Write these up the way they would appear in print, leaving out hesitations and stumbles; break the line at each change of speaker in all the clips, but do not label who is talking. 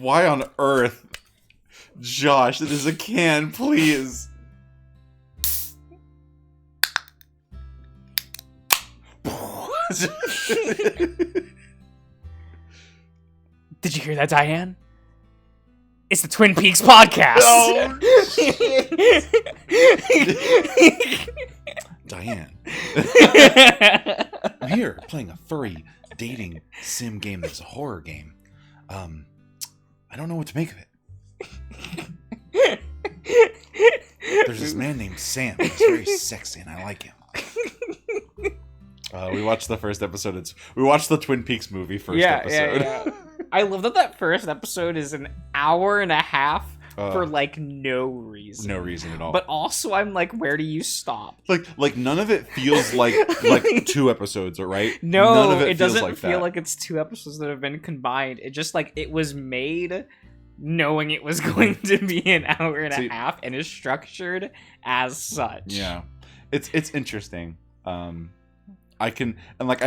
Why on earth? Josh, it is a can, please.
Did you hear that, Diane? It's the Twin Peaks podcast.
Oh, Diane. I'm here playing a furry dating sim game that's a horror game. I don't know what to make of it. There's this man named Sam. He's very sexy and I like him. We watched the first episode. We watched the Twin Peaks movie first episode.
Yeah. I love that first episode is an hour and a half for like no reason.
No reason at all.
But also I'm like, where do you stop?
Like none of it feels like 2 episodes, right?
No,
none of
it doesn't
like
feel
that.
like it's 2 episodes that have been combined. It just like it was made knowing it was going to be an hour and a half and is structured as such.
Yeah. It's interesting. I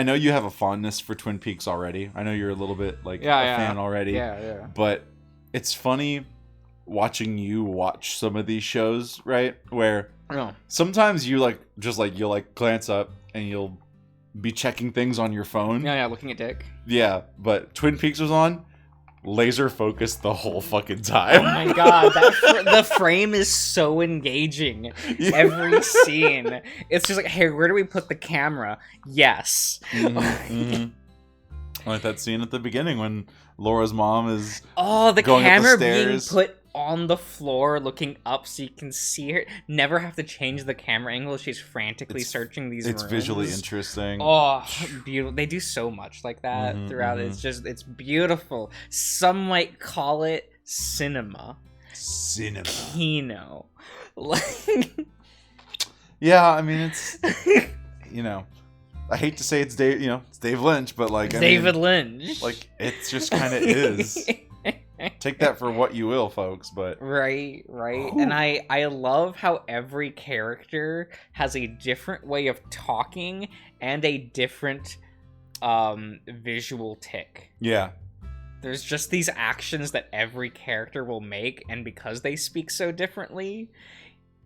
know you have a fondness for Twin Peaks already. I know you're a little bit a fan already.
Yeah.
But it's funny watching you watch some of these shows, right? Where sometimes you you'll glance up and you'll be checking things on your phone.
Yeah, looking at Dick.
Yeah, but Twin Peaks was on, laser focused the whole fucking time.
Oh my god, the frame is so engaging.
Yeah.
Every scene, it's just like, hey, where do we put the camera? Yes.
Mm-hmm. Like that scene at the beginning when Laura's mom is
the
going
camera
up the
being
stairs.
put on the floor, looking up so you can see her. Never have to change the camera angle. She's frantically searching these rooms.
It's visually interesting.
Oh, beautiful. They do so much like that throughout.
Mm-hmm.
It's beautiful. Some might call it cinema. Kino.
Yeah, I mean, it's, I hate to say it's Dave Lynch, but
David Lynch.
It just kind of is. Take that for what you will, folks, but...
Right.
Ooh.
And I love how every character has a different way of talking and a different visual tick.
Yeah.
There's just these actions that every character will make, and because they speak so differently,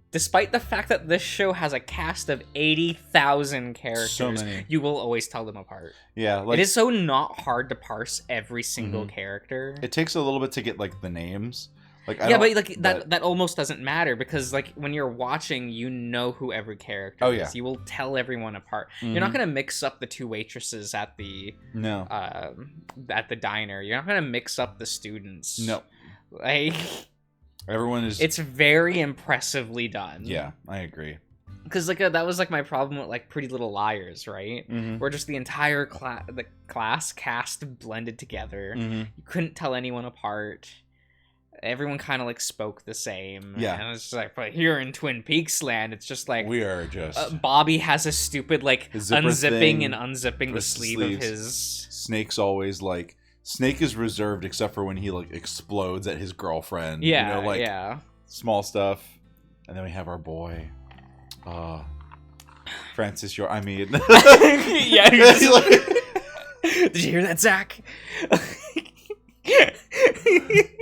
despite the fact that this show has a cast of 80,000 characters,
so many.
You will always tell them apart.
Yeah.
It is so not hard to parse every single character.
It takes a little bit to get, the names.
That almost doesn't matter, because, when you're watching, you know who every character is.
Yeah.
You will tell everyone apart. Mm-hmm. You're not going to mix up the 2 waitresses at the diner. You're not going to mix up the students.
No. Everyone is...
It's very impressively done.
Yeah, I agree.
Because that was my problem with Pretty Little Liars, right?
Mm-hmm.
Where just the entire class cast blended together.
Mm-hmm.
You couldn't tell anyone apart. Everyone kind of spoke the same.
Yeah.
And it's just but here in Twin Peaks land, it's just
we are just...
Bobby has a stupid unzipping and unzipping the sleeve
sleeves.
Of his...
Snake's always Snake is reserved except for when he explodes at his girlfriend.
Yeah, yeah.
Small stuff. And then we have our boy. Francis York. I mean...
Yeah. Did you hear that, Zach?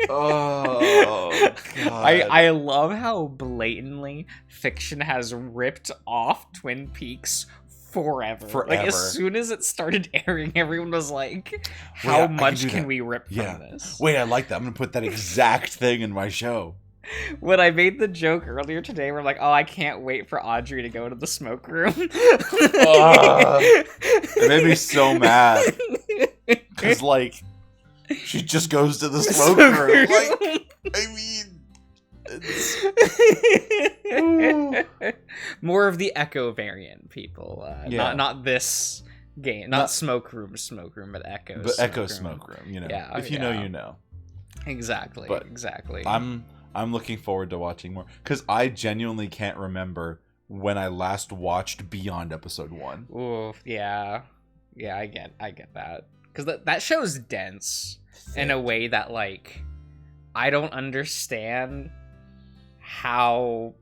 Oh, God.
I love how blatantly fiction has ripped off Twin Peaks forever. As soon as it started airing, everyone was like, how much can we rip from this?
Wait, I like that. I'm going to put that exact thing in my show.
When I made the joke earlier today, we're like, I can't wait for Audrey to go to the smoke room.
It made me so mad. Because, she just goes to the smoke room.
More of the Echo variant, people. Not this game. Not smoke room, but Echo.
But Echo smoke room.
Yeah,
if you know, you know.
Exactly.
But
exactly.
I'm looking forward to watching more because I genuinely can't remember when I last watched beyond episode 1.
Ooh, yeah, I get that. Because that show's dense in a way that, I don't understand how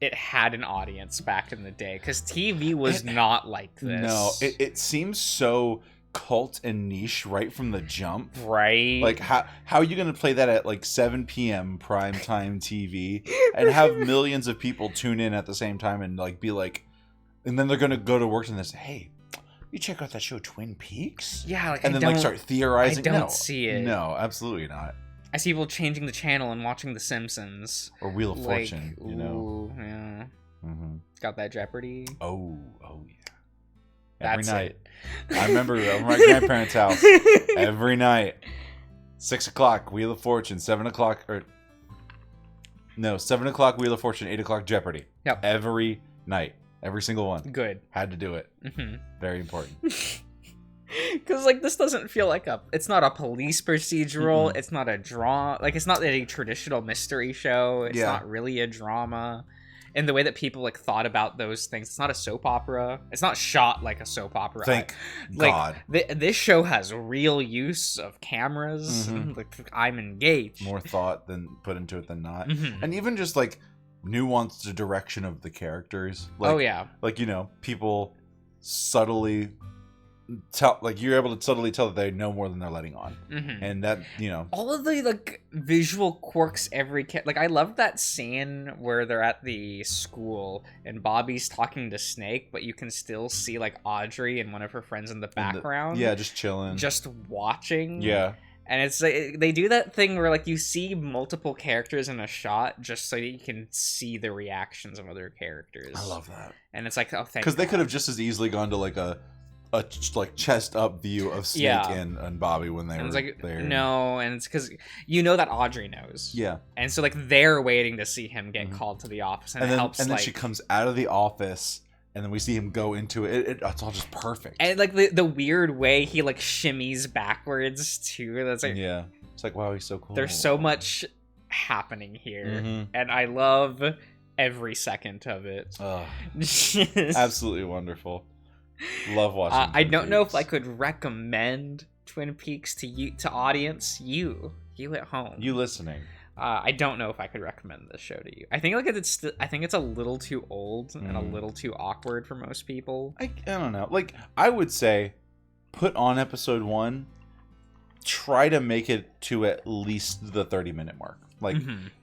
it had an audience back in the day. Because TV was not like this.
No, it seems so cult and niche right from the jump.
Right.
Like, how are you going to play that at like 7 p.m. primetime TV and have millions of people tune in at the same time and like be like, and then they're going to go to work and they say, hey, you check out that show Twin Peaks?
Yeah, like,
and then like start theorizing.
I don't see it.
No, absolutely not.
I see people changing the channel and watching The Simpsons.
Or Wheel of Fortune, you know?
Ooh, yeah. Mm-hmm. Got that Jeopardy.
Oh yeah. Every
That's
night.
it.
I remember over my grandparents' house. Every night. 6 o'clock, Wheel of Fortune. 7 o'clock, 7 o'clock, Wheel of Fortune. 8 o'clock, Jeopardy.
Yep.
Every night. Every single one.
Good.
Had to do it. Mm-hmm. Very important.
Because, like, this doesn't feel like it's not a police procedural. It's not a drama. Like, it's not a traditional mystery show. It's not really a drama. And the way that people, like, thought about those things, it's not a soap opera. It's not shot like a soap opera.
Thank God.
This show has real use of cameras. Mm-hmm. Like, I'm engaged.
More thought than put into it than not. Mm-hmm. And even just, like, nuanced the direction of the characters. Like,
oh, yeah.
Like, you know, people subtly tell, like, you're able to subtly tell that they know more than they're letting on. Mm-hmm. And that, you know,
all of the like visual quirks like I love that scene where they're at the school and Bobby's talking to Snake, but you can still see like Audrey and one of her friends in the background.
Just chilling,
just watching.
Yeah.
And it's like they do that thing where like you see multiple characters in a shot just so that you can see the reactions of other characters.
I love that.
And it's like, oh, thank
because they could have just as easily gone to like a like chest up view of Snake and Bobby when they were
like,
there.
No, and it's because you know that Audrey knows.
Yeah. And
so like they're waiting to see him get called to the office, and it
then,
helps.
And then
like,
she comes out of the office, and then we see him go into it. It's all just perfect.
And like the weird way he like shimmies backwards too. That's like
it's like, wow, he's so cool.
There's so much happening here, and I love every second of it.
Absolutely wonderful. Love watching.
I don't know if I could recommend Twin Peaks to audience you at home.
You listening?
I don't know if I could recommend this show to you. I think like it's a little too old and a little too awkward for most people.
I don't know. Like I would say, put on episode 1. Try to make it to at least the 30-minute mark.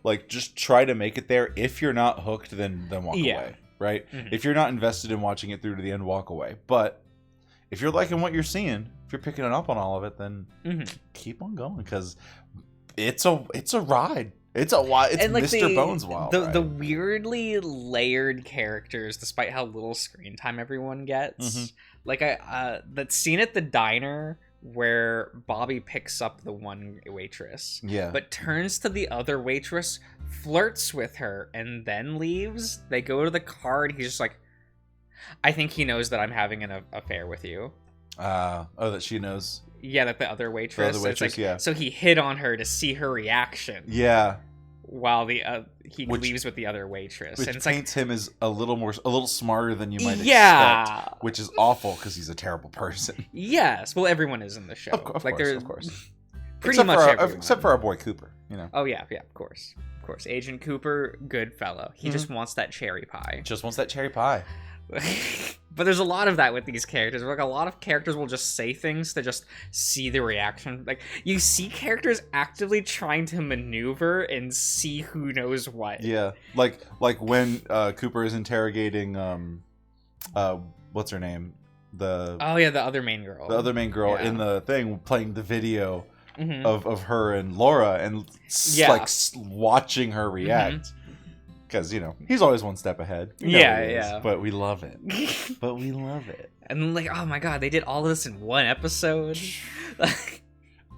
Like just try to make it there. If you're not hooked, then walk away. Right? Mm-hmm. If you're not invested in watching it through to the end, walk away. But if you're liking what you're seeing, if you're picking up on all of it, then keep on going because it's a ride. It's like Mr. Bones' wild ride.
The weirdly layered characters, despite how little screen time everyone gets. Like that scene at the diner where Bobby picks up the one waitress, but turns to the other waitress, flirts with her, and then leaves. They go to the car, and he's just like, I think he knows that I'm having an affair with you.
That she knows.
Yeah, that the other waitress.
The other waitress,
like, so he hit on her to see her reaction.
Yeah.
While he leaves with the other waitress,
which
and it's
paints him as a little smarter than you might expect, which is awful because he's a terrible person.
Yes, well, everyone is in the show.
Of course.
Pretty much everyone.
Except for our boy Cooper, you know.
Oh yeah, of course. Agent Cooper, good fellow. He just wants that cherry pie. But there's a lot of that with these characters. Like a lot of characters will just say things to just see the reaction. Like you see characters actively trying to maneuver and see who knows what.
Yeah, like when Cooper is interrogating what's her name? The
other main girl.
The other main girl in the thing playing the video of her and Laura and like watching her react. Because, you know, he's always one step ahead. But we love it.
And, like, oh my god, they did all this in one episode?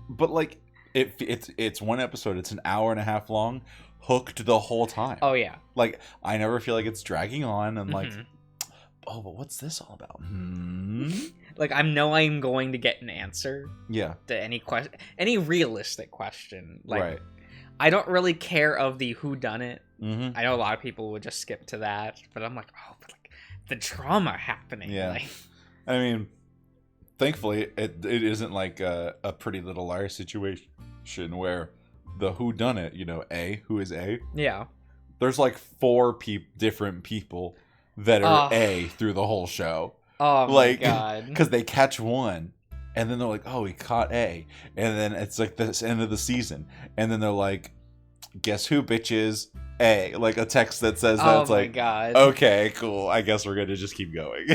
But, like, it's one episode. It's an hour and a half long. Hooked the whole time.
Oh, yeah.
Like, I never feel like it's dragging on. And, like, oh, but what's this all about?
Like, I know I'm going to get an answer.
Yeah.
To any realistic question. Like,
right.
I don't really care of the whodunit. I know a lot of people would just skip to that, but I'm like, oh, but like the drama happening.
Yeah.
Like...
I mean, thankfully, it isn't like a Pretty Little Liars situation where the whodunit, you know, who is A?
Yeah.
There's like 4 different people that are A through the whole show.
Oh my god.
Because they catch one. and then they're like, oh, he caught A, and then it's like this end of the season, and then they're like, guess who, bitches? A, like a text that says that. It's like,
God.
Okay, cool, I guess we're gonna just keep going.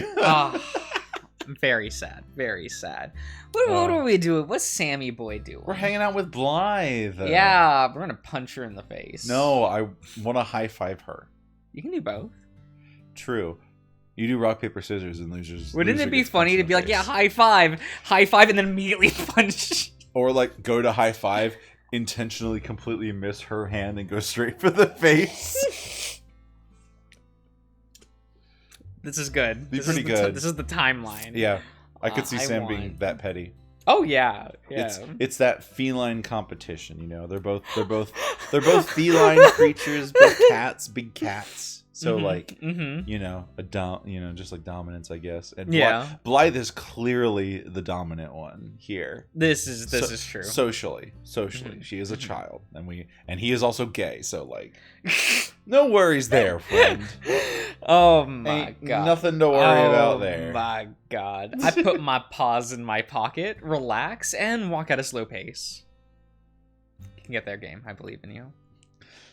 Very sad, very sad. What are we doing? What's Sammy boy doing?
We're hanging out with Blythe.
Yeah, we're gonna punch her in the face.
No, I want to high five her.
You can do both.
True. You do rock, paper, scissors, and losers.
Wouldn't
loser
it be
gets
funny
punched
to
in
be
the
like, yeah,
face.
high five, and then immediately punch?
Or like go to high five, intentionally completely miss her hand and go straight for the face.
This is good.
Be pretty good.
This is the timeline.
Yeah, I could see Sam
want.
being that petty.
Oh yeah.
It's that feline competition, you know. They're both feline creatures, big cats. So you know, just like dominance, I guess. And Blythe is clearly the dominant one here.
This is true.
Socially, she is a child, and he is also gay. So like, no worries there, friend.
Oh my god,
nothing to worry about there.
Oh my god, I put my paws in my pocket, relax, and walk at a slow pace. You can get there, game. I believe in you.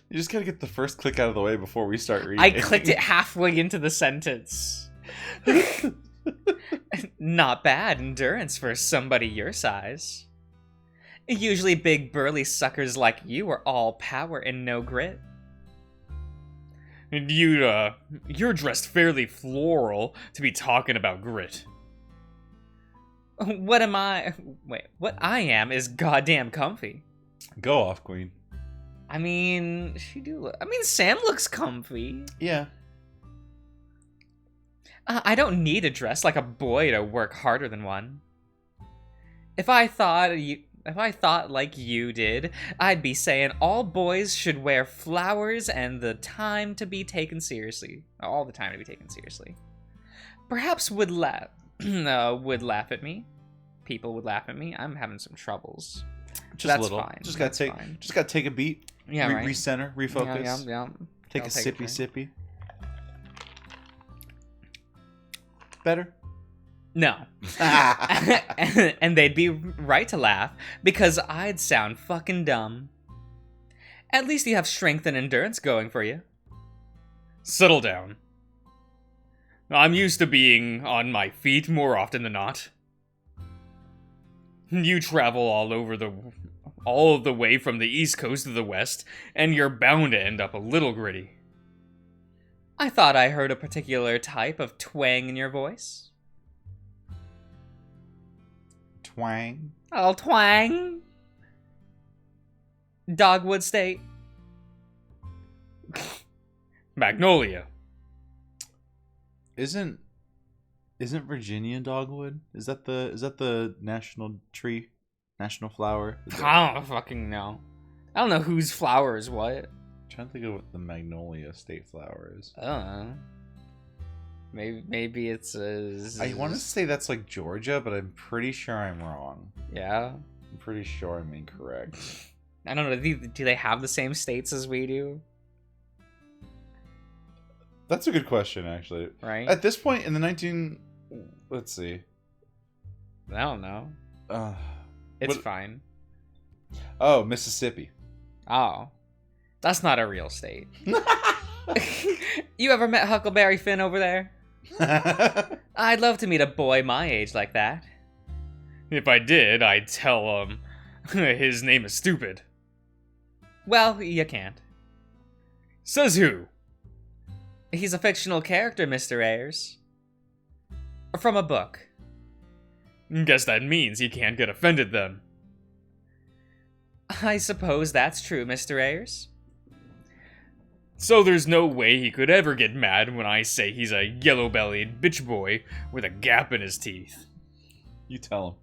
You just gotta get the first click out of the way before we start reading.
I clicked it halfway into the sentence. Not bad endurance for somebody your size. Usually big burly suckers like you are all power and no grit. And you're dressed fairly floral to be talking about grit. What I am is goddamn comfy.
Go off, Queen.
I mean, Sam looks comfy.
Yeah.
I don't need a dress like a boy to work harder than one. If I thought like you did, I'd be saying all boys should wear flowers and the time to be taken seriously. All the time to be taken seriously. Perhaps would laugh at me. People would laugh at me. I'm having some troubles.
Just a little. Fine. Just gotta take a beat.
Yeah, right.
Recenter, refocus.
Yeah.
Take a sippy. Better?
No. And they'd be right to laugh, because I'd sound fucking dumb. At least you have strength and endurance going for you. Settle down. I'm used to being on my feet more often than not. You travel all the way from the East Coast to the West, and you're bound to end up a little gritty. I thought I heard a particular type of twang in your voice.
Twang?
Oh, twang. Dogwood State. Magnolia.
Isn't Virginia dogwood? Is that the national tree? National flower?
I don't fucking know. I don't know whose flower is what.
I'm trying to think of what the magnolia state flower is.
I don't know. Maybe it's
I want to say that's like Georgia, but I'm pretty sure I'm wrong.
Yeah?
I'm pretty sure I'm incorrect.
I don't know. Do they have the same states as we do?
That's a good question, actually.
Right?
At this point in the let's see.
I don't know. It's fine.
Oh, Mississippi.
Oh. That's not a real state. You ever met Huckleberry Finn over there? I'd love to meet a boy my age like that. If I did, I'd tell him his name is stupid. Well, you can't. Says who? He's a fictional character, Mr. Ayers. From a book. Guess that means he can't get offended then. I suppose that's true, Mr. Ayers. So there's no way he could ever get mad when I say he's a yellow-bellied bitch boy with a gap in his teeth.
You tell him.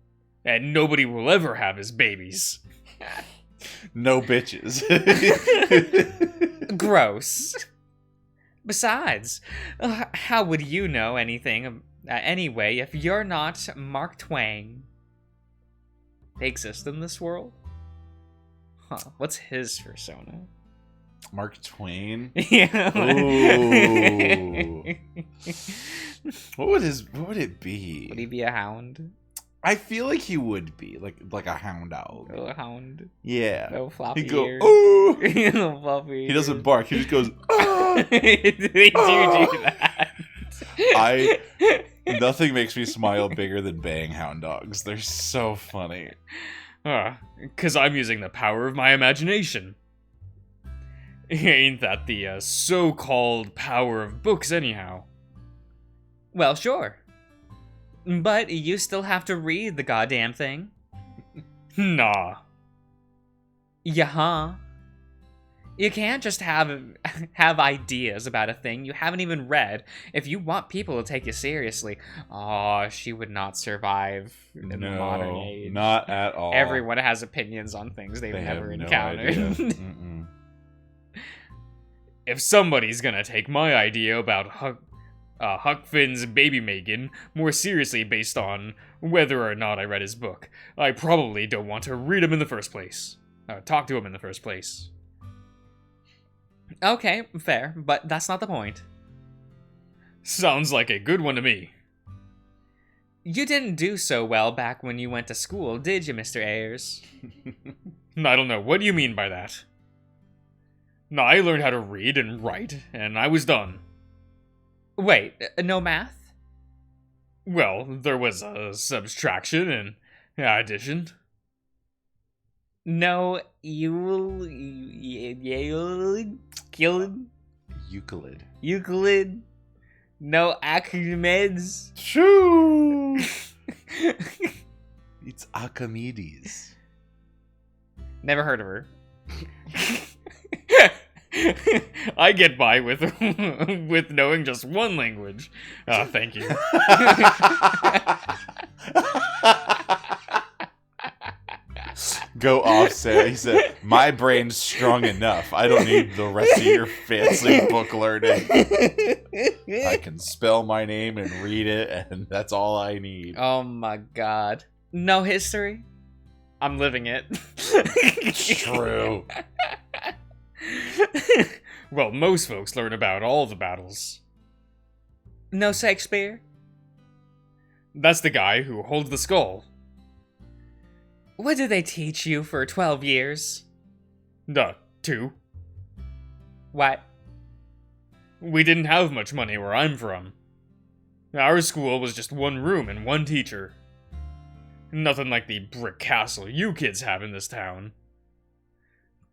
And nobody will ever have his babies.
No bitches.
Gross. Besides, how would you know anything anyway if you're not Mark Twain? They exist in this world? Huh, what's his persona?
Mark Twain?
Yeah.
Ooh. What would it be?
Would he be a hound?
I feel like he would be like a hound dog.
A hound.
Yeah.
No floppy
He'd go,
ears.
oh!
No floppy
He doesn't
ears.
bark. He just goes, oh!
They do that.
Nothing makes me smile bigger than baying hound dogs. They're so funny.
'Cause I'm using the power of my imagination. Ain't that the so-called power of books anyhow?
Well, sure. But you still have to read the goddamn thing.
Nah.
Yeah. You can't just have ideas about a thing you haven't even read if you want people to take you seriously. Oh, she would not survive in the modern age.
Not at all.
Everyone has opinions on things they've
They
never
have no
encountered.
idea. Mm-mm.
If somebody's gonna take my idea about Huck Finn's baby Megan more seriously based on whether or not I read his book, I probably don't want to read him in the first place. Talk to him in the first place.
Okay, fair, but that's not the point.
Sounds like a good one to me.
You didn't do so well back when you went to school, did you, Mr. Ayers?
I don't know, what do you mean by that? No, I learned how to read and write, and I was done.
Wait, no math?
Well, there was subtraction and addition.
No, Euclid? No Archimedes?
Shoo! It's Archimedes.
Never heard of her.
I get by with with knowing just one language. Thank you.
Go offset. He said, my brain's strong enough. I don't need the rest of your fancy book learning. I can spell my name and read it, and that's all I need.
Oh my god. No history? I'm living it.
True.
Well, most folks learn about all the battles.
No Shakespeare?
That's the guy who holds the skull.
What did they teach you for 12 years?
2.
What?
We didn't have much money where I'm from. Our school was just one room and one teacher. Nothing like the brick castle you kids have in this town.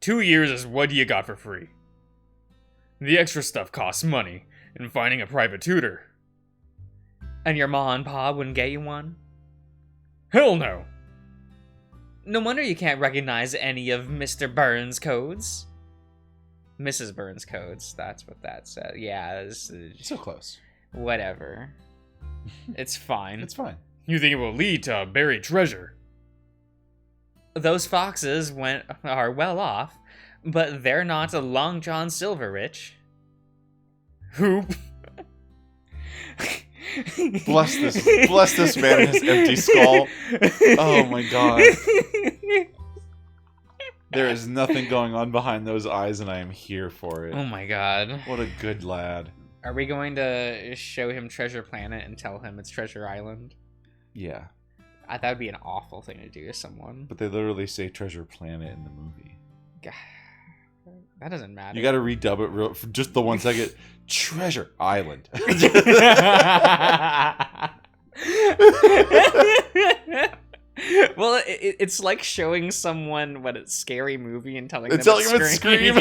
2 years is what you got for free. The extra stuff costs money, and finding a private tutor.
And your ma and pa wouldn't get you one?
Hell no!
No wonder you can't recognize any of Mr. Burns' codes. Mrs. Burns' codes, that's what that said. Yeah,
So close.
whatever. It's fine.
It's fine.
You think it will lead to buried treasure?
Those foxes are well off, but they're not a Long John Silver rich.
Who?
Bless this man and his empty skull. Oh my god. There is nothing going on behind those eyes, and I am here for it.
Oh my god.
What a good lad.
Are we going to show him Treasure Planet and tell him it's Treasure Island?
Yeah.
That would be an awful thing to do to someone.
But they literally say Treasure Planet in the movie.
That doesn't matter.
You gotta redub it real for just the 1 second. Treasure Island.
Well, it's like showing someone what a scary movie and telling them
it's
Scream.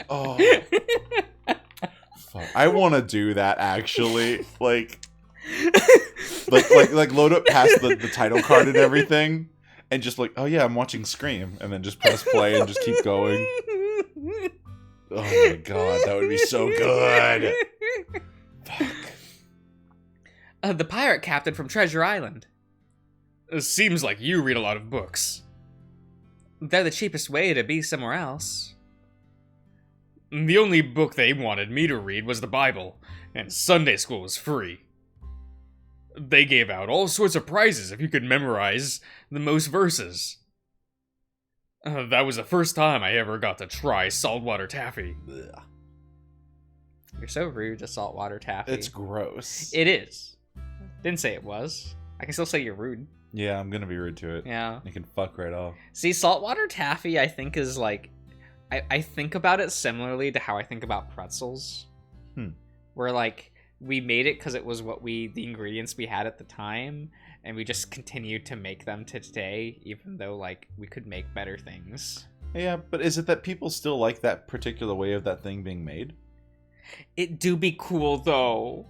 Oh. Fuck. I want to do that actually. Like load up past the title card and everything, and just like, oh yeah, I'm watching Scream, and then just press play and just keep going. Oh my god, that would be so good. Fuck.
The pirate captain from Treasure Island.
It seems like you read a lot of books.
They're the cheapest way to be somewhere else.
The only book they wanted me to read was the Bible, and Sunday school was free. They gave out all sorts of prizes if you could memorize the most verses. That was the first time I ever got to try saltwater taffy.
Ugh.
You're so rude to saltwater taffy.
It's gross.
It is. Didn't say it was. I can still say you're rude.
Yeah, I'm gonna be rude to it.
Yeah.
You can fuck right off.
See, saltwater taffy, I think, is like... I think about it similarly to how I think about pretzels. Where, like, we made it because it was the ingredients we had at the time, and we just continue to make them to today, even though, like, we could make better things.
Yeah, but is it that people still like that particular way of that thing being made?
It do be cool, though.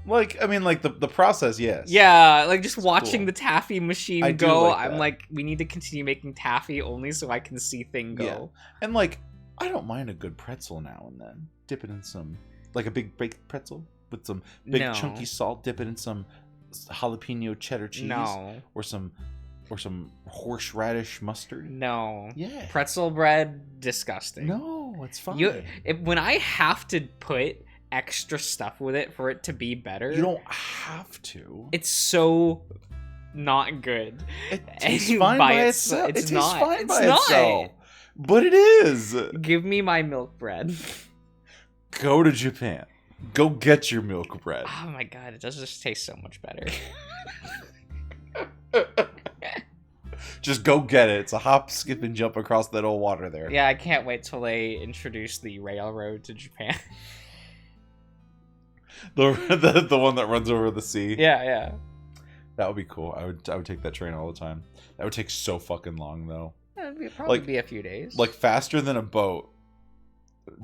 Like, I mean, like, the process, yes.
Yeah, like, just watching
cool.
the taffy machine
I do
go,
like
I'm
that.
like, we need to continue making taffy only so I can see thing go.
Yeah. And, like, I don't mind a good pretzel now and then. Dip it in some, like a big baked pretzel with some big
No.
chunky salt. Dip it in some jalapeno cheddar cheese.
No.
Or some horseradish mustard.
No.
Yeah.
Pretzel bread, disgusting.
No, it's fine.
When I have to put extra stuff with it for it to be better,
You don't have to.
it's so not good.
It
And
tastes fine by itself.
It's
It tastes
not.
fine
It's
by
not.
itself. But it is.
Give me my milk bread.
Go to Japan. Go get your milk bread.
Oh my god, it does just taste so much better.
Just go get it. It's a hop, skip, and jump across that old water there.
Yeah, I can't wait till they introduce the railroad to Japan.
The one that runs over the sea.
Yeah.
That would be cool. I would take that train all the time. That would take so fucking long though.
It'd probably
Like-
be a few days.
Like faster than a boat.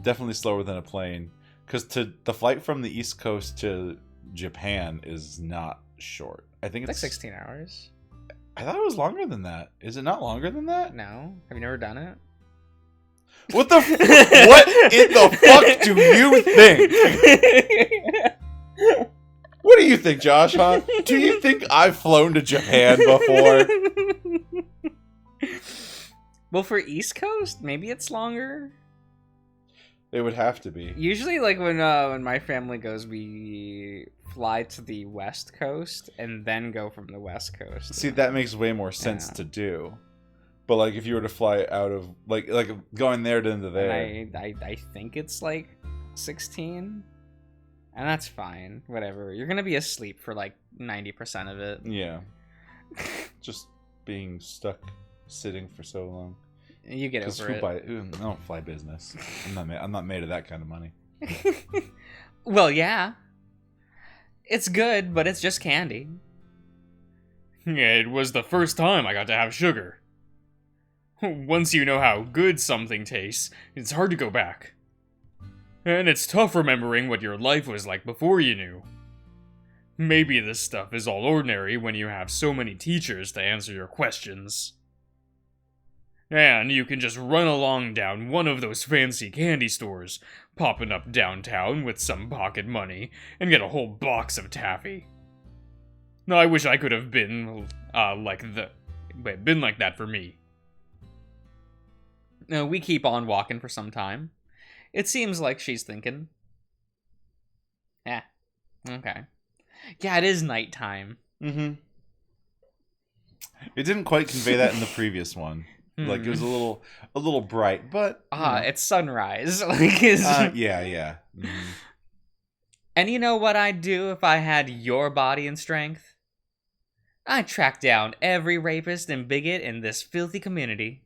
Definitely slower than a plane. Because the flight from the East Coast to Japan is not short. I think
It's like
it's
16 hours.
I thought it was longer than that. Is it not longer than that?
No? Have you never done it?
What the? What in the fuck do you think? What do you think, Josh? Huh? Do you think I've flown to Japan before?
Well, for East Coast, maybe it's longer.
It would have to be.
Usually, like when my family goes, we fly to the West Coast and then go from the West Coast.
See, that makes way more sense
Yeah.
to do. But like, if you were to fly out of like going there to into there,
And I think it's like 16, and that's fine. Whatever. You're gonna be asleep for like 90% of it.
yeah, just being stuck sitting for so long.
You get over it.
I don't fly business. I'm not made of that kind of money.
Well, yeah. It's good, but it's just candy.
Yeah, it was the first time I got to have sugar. Once you know how good something tastes, it's hard to go back. And it's tough remembering what your life was like before you knew. Maybe this stuff is all ordinary when you have so many teachers to answer your questions. And you can just run along down one of those fancy candy stores, popping up downtown with some pocket money, and get a whole box of taffy. I wish I could have been, been like that for me.
No, we keep on walking for some time. It seems like she's thinking. Yeah. Okay. Yeah, it is nighttime.
Mm-hmm. It didn't quite convey that in the previous one. Like it was a little bright, but
it's sunrise. Like it's...
yeah. Mhm.
And you know what I'd do if I had your body and strength? I'd track down every rapist and bigot in this filthy community.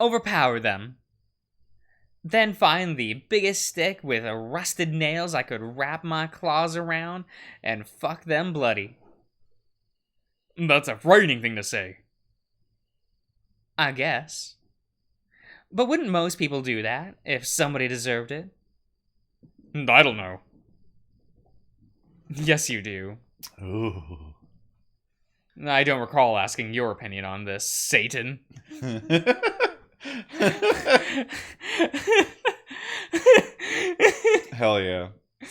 Overpower them. Then find the biggest stick with rusted nails I could wrap my claws around and fuck them bloody.
That's a frightening thing to say.
I guess. But wouldn't most people do that if somebody deserved it?
I don't know.
Yes, you do.
Ooh.
I don't recall asking your opinion on this, Satan.
Hell yeah.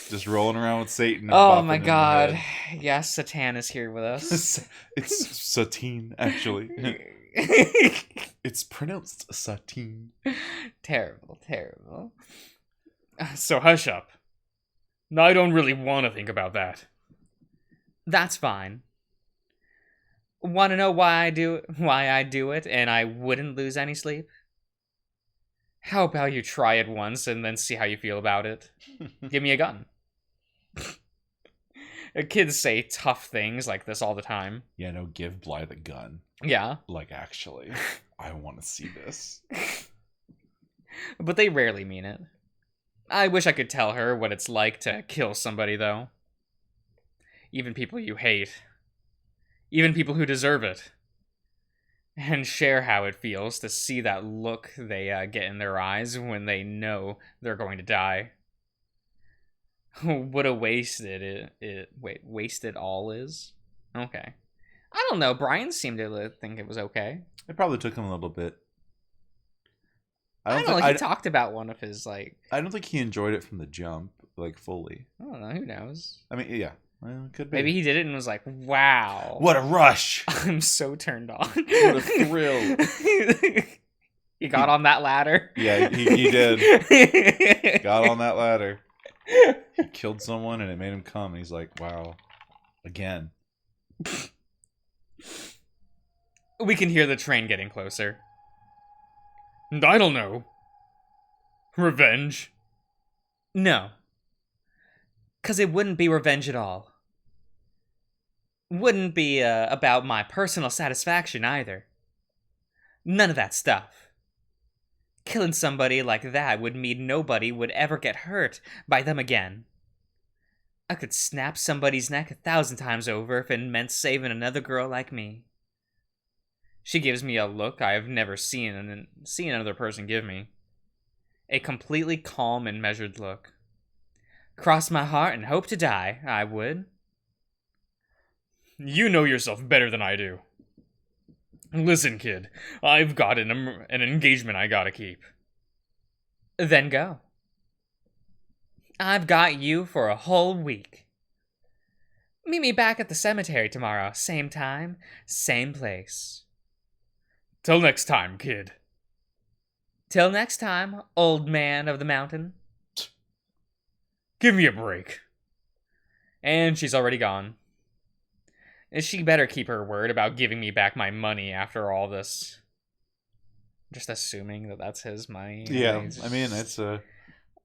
Just rolling around with Satan. And
Oh
bopping
my
in the
god.
head.
Yes, Satan is here with us.
It's Satine, actually. It's pronounced Satine.
Terrible, terrible.
So hush up. I don't really want to think about that.
That's fine. Want to know why I do it and I wouldn't lose any sleep? How about you try it once and then see how you feel about it? Give me a gun. Kids say tough things like this all the time.
Yeah, no, give Blythe a gun.
Yeah.
Like, actually, I want to see this.
But they rarely mean it. I wish I could tell her what it's like to kill somebody, though. Even people you hate. Even people who deserve it. And share how it feels to see that look they get in their eyes when they know they're going to die. What a wasted wasted all is? Okay. I don't know, Brian seemed to think it was okay.
It probably took him a little bit.
I don't know, he talked about one of his, like...
I don't think he enjoyed it from the jump, like, fully.
I don't know, who knows?
I mean, yeah. Well, it could be.
Maybe he did it and was like, wow.
What a rush!
I'm so turned on.
What a thrill.
He got on that ladder.
Yeah, he did. Got on that ladder. He killed someone and it made him come. And he's like, wow. Again.
We can hear the train getting closer.
I don't know. Revenge?
No. 'Cause it wouldn't be revenge at all. Wouldn't be about my personal satisfaction either. None of that stuff. Killing somebody like that would mean nobody would ever get hurt by them again. I could snap somebody's neck 1,000 times over if it meant saving another girl like me. She gives me a look I have never seen another person give me. A completely calm and measured look. Cross my heart and hope to die, I would.
You know yourself better than I do. Listen, kid, I've got an engagement I gotta keep.
Then go. I've got you for a whole week. Meet me back at the cemetery tomorrow, same time, same place.
Till next time, kid.
Till next time, old man of the mountain.
Give me a break.
And she's already gone. She better keep her word about giving me back my money after all this. Just assuming that that's his money.
Yeah, I mean, it's a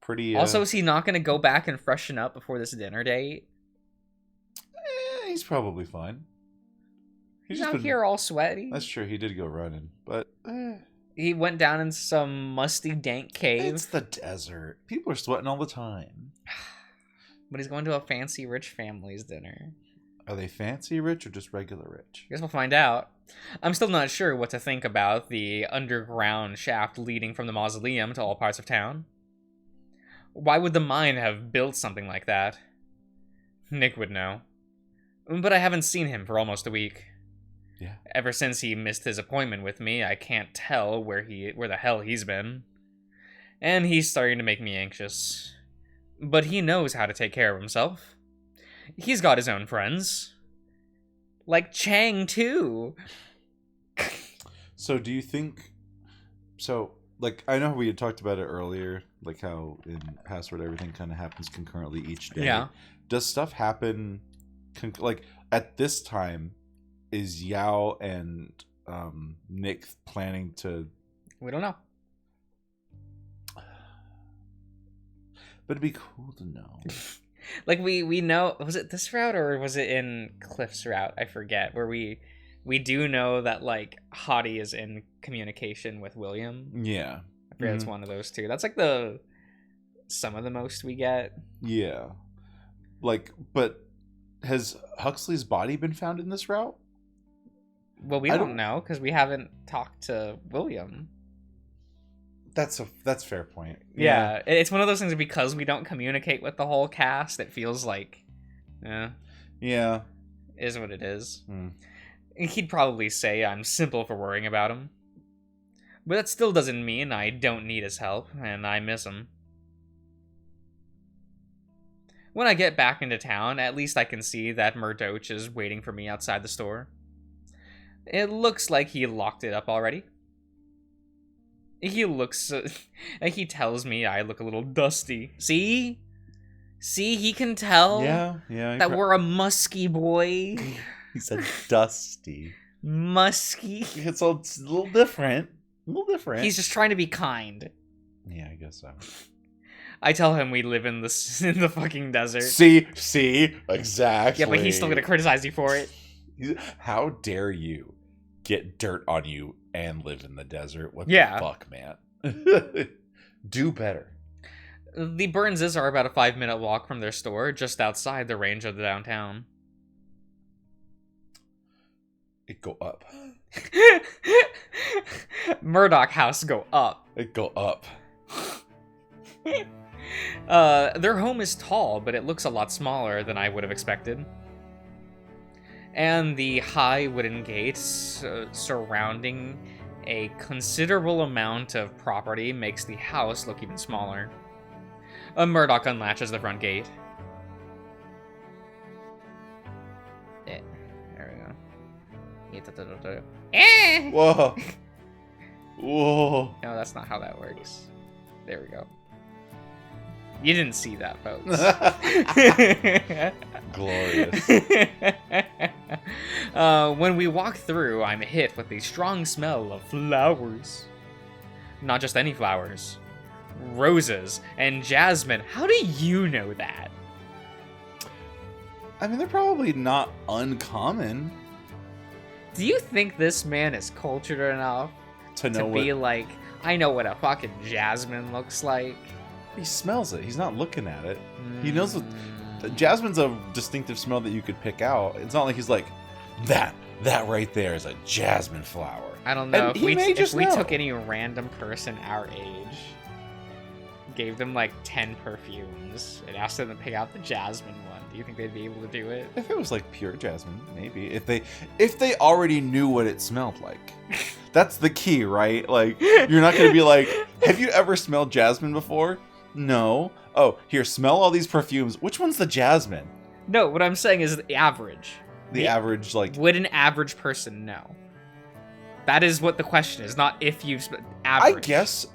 pretty...
Also, is he not going to go back and freshen up before this dinner date?
He's probably fine.
He's out here all sweaty.
That's true, he did go running, but...
He went down in some musty, dank cave.
It's the desert. People are sweating all the time.
But he's going to a fancy rich family's dinner.
Are they fancy rich or just regular rich?
Guess we'll find out. I'm still not sure what to think about the underground shaft leading from the mausoleum to all parts of town. Why would the mine have built something like that? Nick would know. But I haven't seen him for almost a week.
Yeah.
Ever since he missed his appointment with me, I can't tell where the hell he's been. And he's starting to make me anxious. But he knows how to take care of himself. He's got his own friends. Like Chang, too.
So do you think... So, like, I know we had talked about it earlier, like how in Password everything kind of happens concurrently each day.
Yeah.
Does stuff happen... like, at this time, is Yao and Nick planning to...
We don't know.
But it'd be cool to know.
Like, we know... Was it this route or was it in Cliff's route? I forget. Where we do know that, like, Hottie is in communication with William.
Yeah.
I forget it's one of those two. That's, like, some of the most we get.
Yeah. Like, but has Huxley's body been found in this route?
Well, we don't know, because we haven't talked to William.
That's a fair point.
Yeah, it's one of those things because we don't communicate with the whole cast, it feels like,
yeah,
is what it is.
Mm.
He'd probably say I'm simple for worrying about him. But that still doesn't mean I don't need his help, and I miss him. When I get back into town, at least I can see that Murdoch is waiting for me outside the store. It looks like he locked it up already. He looks... he tells me I look a little dusty. See? See, he can tell that we're a musky boy.
He said dusty.
Musky.
It's a little different.
He's just trying to be kind.
Yeah, I guess so.
I tell him we live in the in the fucking desert.
See, exactly.
Yeah, but he's still gonna criticize you for it.
How dare you get dirt on you and live in the desert? What
Yeah.
the fuck, man? Do better.
The Burnses are about a 5-minute walk from their store, just outside the range of the downtown.
It go up.
Murdoch house go up.
It go up.
Their home is tall, but it looks a lot smaller than I would have expected. And the high wooden gates surrounding a considerable amount of property makes the house look even smaller. Murdoch unlatches the front gate. There we go.
Whoa. Whoa.
No, that's not how that works. There we go. You didn't see that, folks.
Glorious.
When we walk through, I'm hit with the strong smell of flowers. Not just any flowers. Roses and jasmine. How do you know that?
I mean, they're probably not uncommon
Do you think this man is cultured enough
to know
to be
what
like, I know what a fucking jasmine looks like?
he smells it. He's not looking at it. He knows what jasmine's a distinctive smell that you could pick out. It's not like he's like, that right there is a jasmine flower.
I don't know.
And he may just
if we
know.
took any random person our age, gave them like 10 perfumes, and asked them to pick out the jasmine one, do you think they'd be able to do it?
If it was like pure jasmine, maybe. If they already knew what it smelled like. That's the key, right? Like, you're not gonna be like, have you ever smelled jasmine before? No. Oh, here, smell all these perfumes. Which one's the jasmine?
No, what I'm saying is the average.
The average, like,
Would an average person know? That is what the question is, not if you've average.
I guess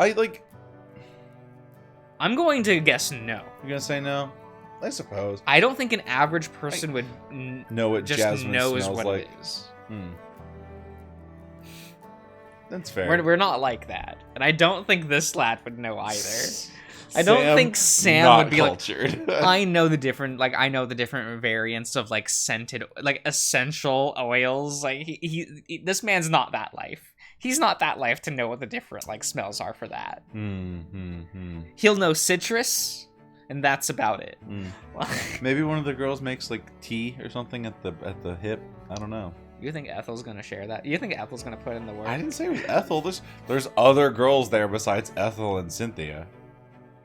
I'm going to guess no.
You're gonna say no? I suppose.
I don't think an average person would
Know what
just
jasmine
knows
smells
what
like.
it is.
That's fair.
We're not like that, and I don't think this lad would know either. I don't think Sam
not
would be
cultured.
like, I know the different variants of like scented, like essential oils. Like he this man's not that life. He's not that life to know what the different like smells are for that. He'll know citrus, and that's about it.
Maybe one of the girls makes like tea or something at the hip. I don't know.
You think Ethel's gonna share that? You think Ethel's gonna put in the work?
I didn't say it was Ethel. There's other girls there besides Ethel and Cynthia.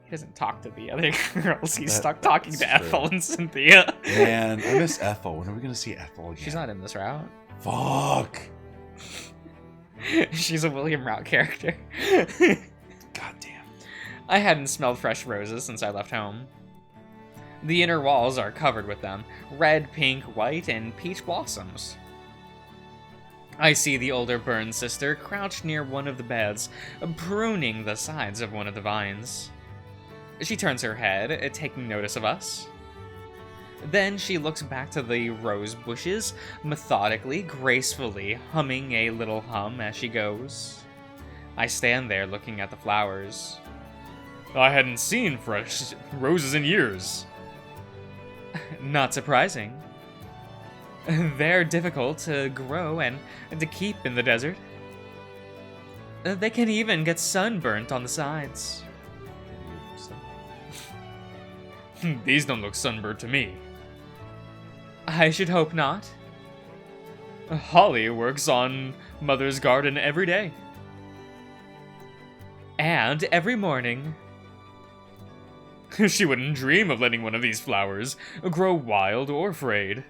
He doesn't talk to the other girls. He's stuck talking to
that's
Ethel
true.
and Cynthia.
Man, I miss Ethel. When are we gonna see Ethel again?
She's not in this route.
Fuck.
She's a William Route character.
Goddamn.
I hadn't smelled fresh roses since I left home. The inner walls are covered with them. Red, pink, white, and peach blossoms. I see the older Burns sister crouched near one of the beds, pruning the sides of one of the vines. She turns her head, taking notice of us. Then she looks back to the rose bushes, methodically, gracefully, humming a little hum as she goes. I stand there looking at the flowers.
I hadn't seen fresh roses in years.
Not surprising. They're difficult to grow and to keep in the desert. They can even get sunburnt on the sides.
These don't look sunburned to me.
I should hope not.
Holly works on Mother's garden every day.
And every morning.
She wouldn't dream of letting one of these flowers grow wild or frayed.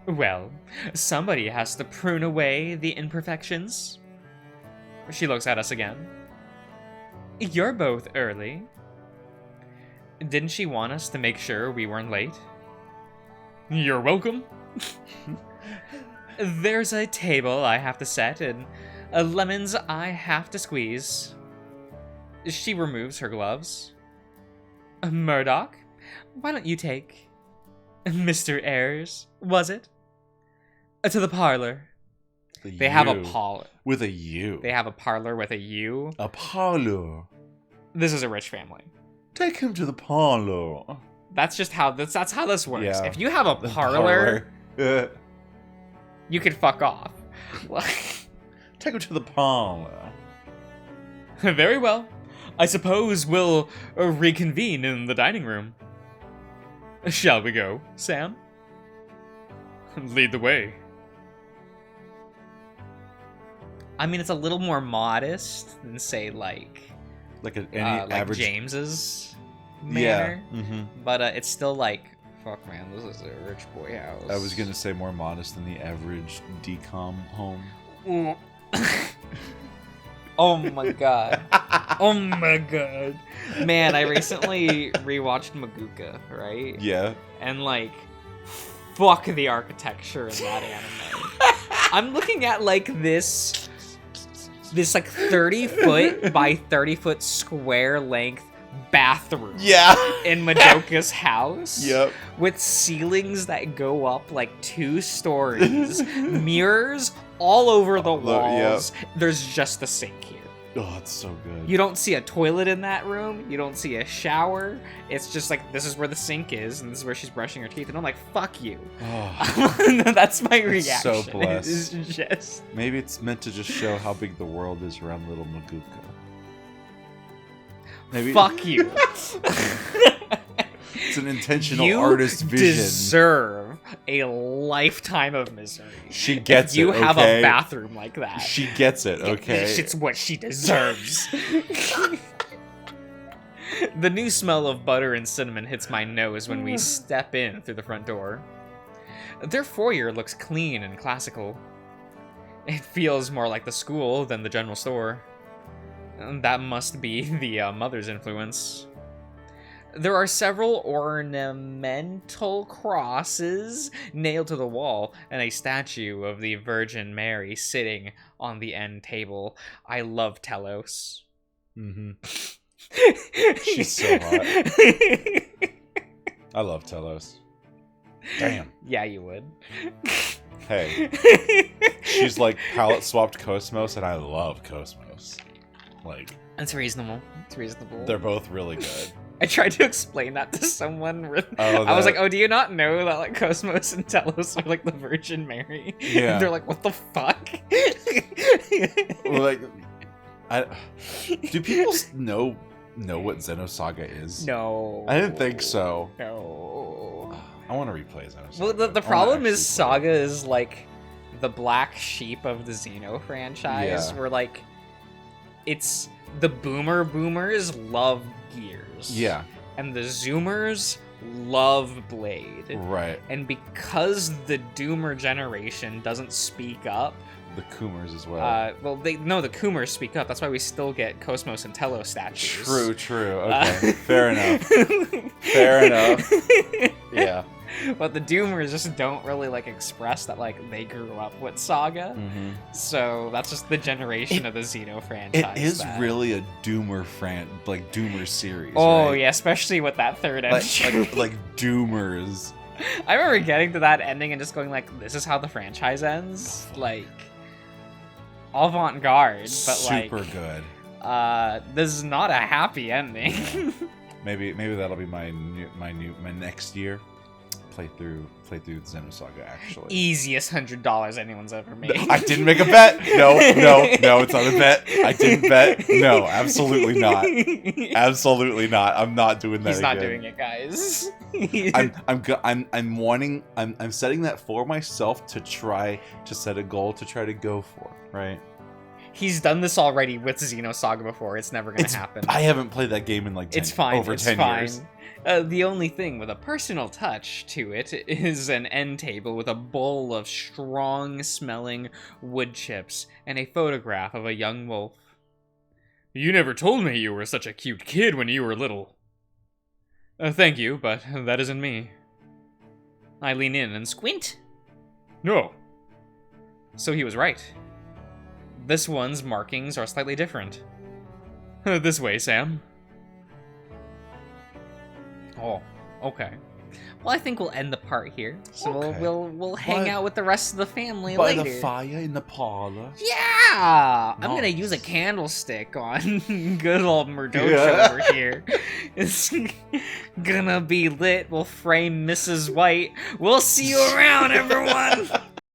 Well, somebody has to prune away the imperfections. She looks at us again. You're both early. Didn't she want us to make sure we weren't late?
You're welcome.
There's a table I have to set and lemons I have to squeeze. She removes her gloves. Murdoch, why don't you take Mr. Ayres, was it? To the parlor. They have a parlor.
With a U.
They have a parlor with a U.
A parlor.
This is a rich family.
Take him to the parlor.
That's just how that's how this works.
Yeah.
If you have a
The
parlor,
parlor.
you could fuck off.
Take him to the parlor.
Very well. I suppose we'll reconvene in the dining room. Shall we go, Sam? Lead the way.
I mean, it's a little more modest than, say, like
Any
like
average.
James's
Yeah.
manor.
Mm-hmm.
But it's still like, fuck, man, this is a rich boy house.
I was gonna say more modest than the average decom home.
Oh my god. Oh my god. Man, I recently rewatched Maguka, right?
Yeah.
And like, fuck the architecture in that anime. I'm looking at like this like 30-foot by 30-foot square length bathroom
Yeah.
in Madoka's house.
Yep.
With ceilings that go up like 2 stories, mirrors all over the walls. There's just a sink here.
Oh, it's so good.
You don't see a toilet in that room. You don't see a shower. It's just like, this is where the sink is, and this is where she's brushing her teeth. And I'm like, fuck you.
Oh,
That's my reaction.
so blessed.
It's just...
maybe it's meant to just show how big the world is around little Maguka. Maybe
Fuck you.
it's an intentional
You
artist vision.
deserve a lifetime of misery.
She gets
if you
it,
have
okay?
a bathroom like that.
She gets it, okay?
It's what she deserves. The new smell of butter and cinnamon hits my nose when we step in through the front door. Their foyer looks clean and classical. It feels more like the school than the general store. That must be the mother's influence. There are several ornamental crosses nailed to the wall and a statue of the Virgin Mary sitting on the end table. I love Telos.
Mm-hmm. She's so hot. I love Telos. Damn.
Yeah, you would.
Hey. She's like palette swapped Cosmos, and I love Cosmos. Like,
That's reasonable. It's reasonable.
they're both really good.
I tried to explain that to someone.
Oh,
I was
that-
like, "Oh, do you not know that like Cosmos and Telos are like the Virgin Mary?"
Yeah.
And they're like, "What the fuck?"
Well, like, do people know what Xenosaga is?
No.
I didn't think so.
No.
I want to replay Xenosaga.
Well, the
I wanna
problem is
actually play
Saga is like the black sheep of the Xeno franchise,
Yeah.
where like it's the boomers love Gears.
Yeah,
And the Zoomers love Blade.
right.
And because the Doomer generation doesn't speak up,
The Coomers as well.
the Coomers speak up. That's why we still get Cosmos and Telos statues.
True. Okay, fair enough. Fair enough. Yeah.
But the Doomers just don't really like express that like they grew up with Saga.
Mm-hmm.
So that's just the generation of the Xeno franchise.
It is
that-
really a Doomer Doomer series.
Oh
right?
yeah, especially with that third entry.
like Doomers.
I remember getting to that ending and just going like, "This is how the franchise ends." Like avant-garde, but
Super
like
good.
this is not a happy ending.
Maybe that'll be my next year. Play through Xenosaga actually.
Easiest $100 anyone's ever made.
I didn't make a bet. No, it's not a bet. I didn't bet. No, absolutely not. Absolutely not. I'm not doing that.
He's not
again.
doing it, guys.
I'm setting that for myself to try to set a goal to try to go for, right?
He's done this already with Xenosaga before. It's never gonna happen.
I haven't played that game in like 10,
It's fine.
over
it's
10
fine.
years.
The only thing with a personal touch to it is an end table with a bowl of strong-smelling wood chips and a photograph of a young wolf.
You never told me you were such a cute kid when you were little. Thank you, but that isn't me.
I lean in and squint.
No.
So he was right. This one's markings are slightly different.
This way, Sam.
Oh, okay. Well, I think we'll end the part here. So
Okay.
we'll hang
By-
out with the rest of the family
By
later.
the fire in the parlor.
Yeah! Yeah, I'm gonna
Nice.
use a candlestick on good old Murdoch
Yeah.
over here. It's gonna be lit. We'll frame Mrs. White. We'll see you around, everyone.